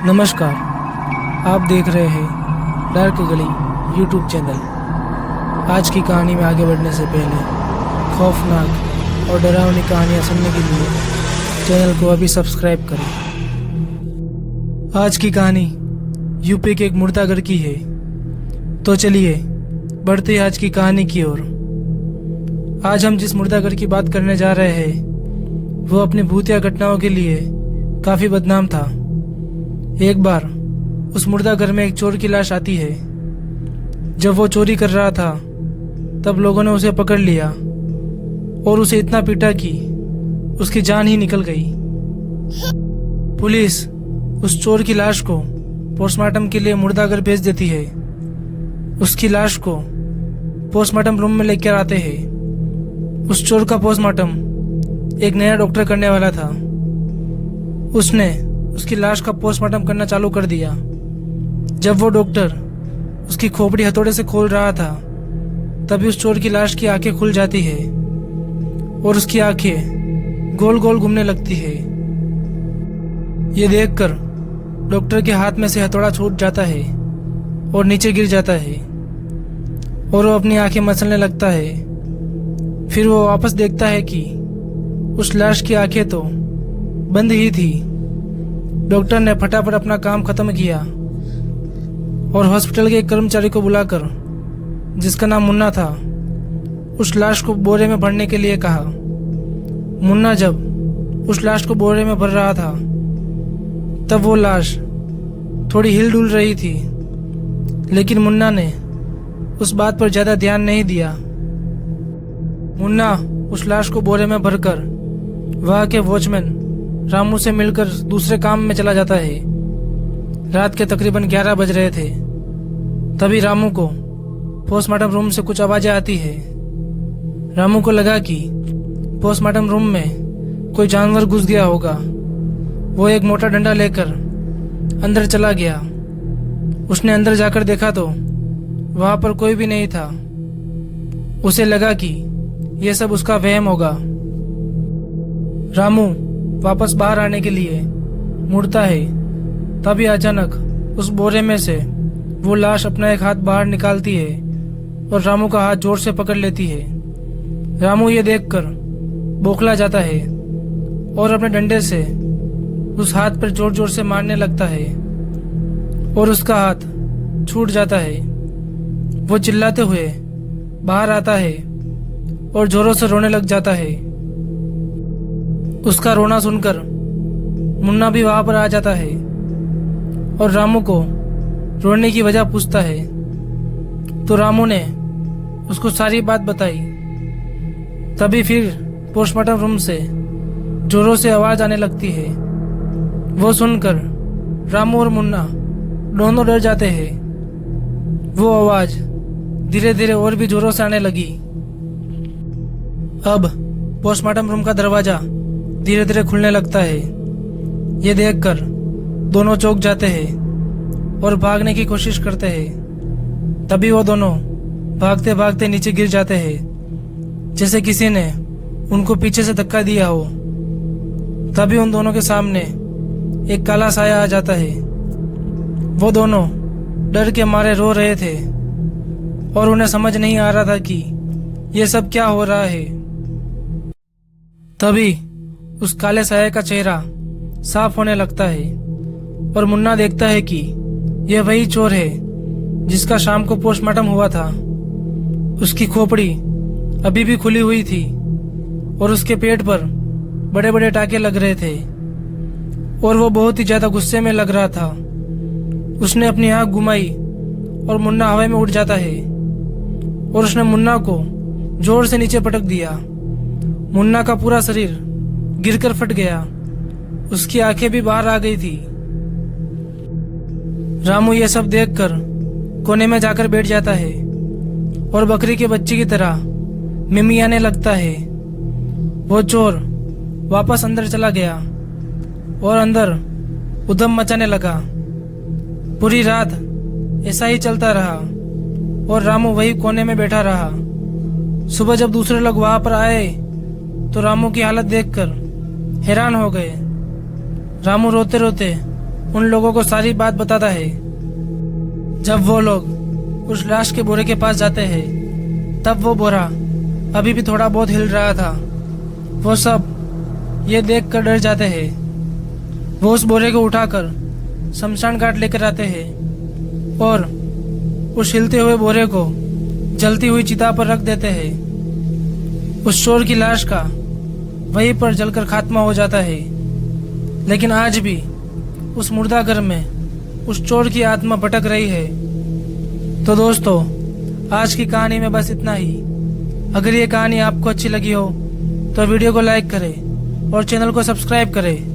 नमस्कार, आप देख रहे हैं डार्क गली यूट्यूब चैनल। आज की कहानी में आगे बढ़ने से पहले खौफनाक और डरावनी कहानियाँ सुनने के लिए चैनल को अभी सब्सक्राइब करें। आज की कहानी यूपी के एक मुर्दाघर की है। तो चलिए बढ़ते हैं आज की कहानी की ओर। आज हम जिस मुर्दाघर की बात करने जा रहे हैं वो अपनी भूतिया घटनाओं के लिए काफ़ी बदनाम था। एक बार उस मुर्दाघर में एक चोर की लाश आती है। जब वो चोरी कर रहा था तब लोगों ने उसे पकड़ लिया और उसे इतना पीटा कि उसकी जान ही निकल गई। पुलिस उस चोर की लाश को पोस्टमार्टम के लिए मुर्दाघर भेज देती है। उसकी लाश को पोस्टमार्टम रूम में लेकर आते हैं। उस चोर का पोस्टमार्टम एक नया डॉक्टर करने वाला था। उसने उसकी लाश का पोस्टमार्टम करना चालू कर दिया। जब वो डॉक्टर उसकी खोपड़ी हथौड़े से खोल रहा था तभी उस चोर की लाश की आंखें खुल जाती है और उसकी आंखें गोल गोल घूमने लगती है। ये देखकर डॉक्टर के हाथ में से हथौड़ा छूट जाता है और नीचे गिर जाता है और वो अपनी आंखें मसलने लगता है। फिर वो वापस देखता है कि उस लाश की आंखें तो बंद ही थी। डॉक्टर ने फटाफट अपना काम खत्म किया और हॉस्पिटल के एक कर्मचारी को बुलाकर, जिसका नाम मुन्ना था, उस लाश को बोरे में भरने के लिए कहा। मुन्ना जब उस लाश को बोरे में भर रहा था तब वो लाश थोड़ी हिल डुल रही थी, लेकिन मुन्ना ने उस बात पर ज्यादा ध्यान नहीं दिया। मुन्ना उस लाश को बोरे में भरकर वहां के वॉचमैन रामू से मिलकर दूसरे काम में चला जाता है। रात के तकरीबन 11 बज रहे थे। तभी रामू को पोस्टमार्टम रूम से कुछ आवाजें आती है। रामू को लगा कि पोस्टमार्टम रूम में कोई जानवर घुस गया होगा। वो एक मोटा डंडा लेकर अंदर चला गया। उसने अंदर जाकर देखा तो वहां पर कोई भी नहीं था। उसे लगा कि यह सब उसका वहम होगा। रामू वापस बाहर आने के लिए मुड़ता है। तभी अचानक उस बोरे में से वो लाश अपना एक हाथ बाहर निकालती है और रामू का हाथ जोर से पकड़ लेती है। रामू ये देखकर बौखला जाता है और अपने डंडे से उस हाथ पर जोर जोर से मारने लगता है और उसका हाथ छूट जाता है। वो चिल्लाते हुए बाहर आता है और जोरों से रोने लग जाता है। उसका रोना सुनकर मुन्ना भी वहां पर आ जाता है और रामू को रोने की वजह पूछता है। तो रामू ने उसको सारी बात बताई। तभी फिर पोस्टमार्टम रूम से जोरों से आवाज आने लगती है। वो सुनकर रामू और मुन्ना दोनों डर जाते हैं। वो आवाज धीरे धीरे और भी जोरों से आने लगी। अब पोस्टमार्टम रूम का दरवाजा धीरे धीरे खुलने लगता है। ये देखकर दोनों चौंक जाते हैं और भागने की कोशिश करते हैं। तभी वो दोनों भागते भागते नीचे गिर जाते हैं, जैसे किसी ने उनको पीछे से धक्का दिया हो। तभी उन दोनों के सामने एक काला साया आ जाता है। वो दोनों डर के मारे रो रहे थे और उन्हें समझ नहीं आ रहा था कि ये सब क्या हो रहा है। तभी उस काले साये का चेहरा साफ होने लगता है और मुन्ना देखता है कि यह वही चोर है जिसका शाम को पोस्टमार्टम हुआ था। उसकी खोपड़ी अभी भी खुली हुई थी और उसके पेट पर बड़े बड़े टाके लग रहे थे और वो बहुत ही ज्यादा गुस्से में लग रहा था। उसने अपनी आंख घुमाई और मुन्ना हवा में उड़ जाता है और उसने मुन्ना को जोर से नीचे पटक दिया। मुन्ना का पूरा शरीर गिरकर फट गया। उसकी आंखें भी बाहर आ गई थी। रामू ये सब देखकर कोने में जाकर बैठ जाता है और बकरी के बच्चे की तरह मिमियाने लगता है। वो चोर वापस अंदर चला गया और अंदर उधम मचाने लगा। पूरी रात ऐसा ही चलता रहा और रामू वही कोने में बैठा रहा। सुबह जब दूसरे लोग वहां पर आए तो रामू की हालत देखकर हैरान हो गए। रामू रोते रोते उन लोगों को सारी बात बताता है। जब वो लोग उस लाश के बोरे के पास जाते हैं तब वो बोरा अभी भी थोड़ा बहुत हिल रहा था। वो सब ये देखकर डर जाते हैं। वो उस बोरे को उठाकर शमशान घाट लेकर आते हैं और उस हिलते हुए बोरे को जलती हुई चिता पर रख देते हैं। उस चोर की लाश का वहीं पर जलकर खात्मा हो जाता है। लेकिन आज भी उस मुर्दाघर में उस चोर की आत्मा भटक रही है। तो दोस्तों, आज की कहानी में बस इतना ही। अगर ये कहानी आपको अच्छी लगी हो तो वीडियो को लाइक करें और चैनल को सब्सक्राइब करें।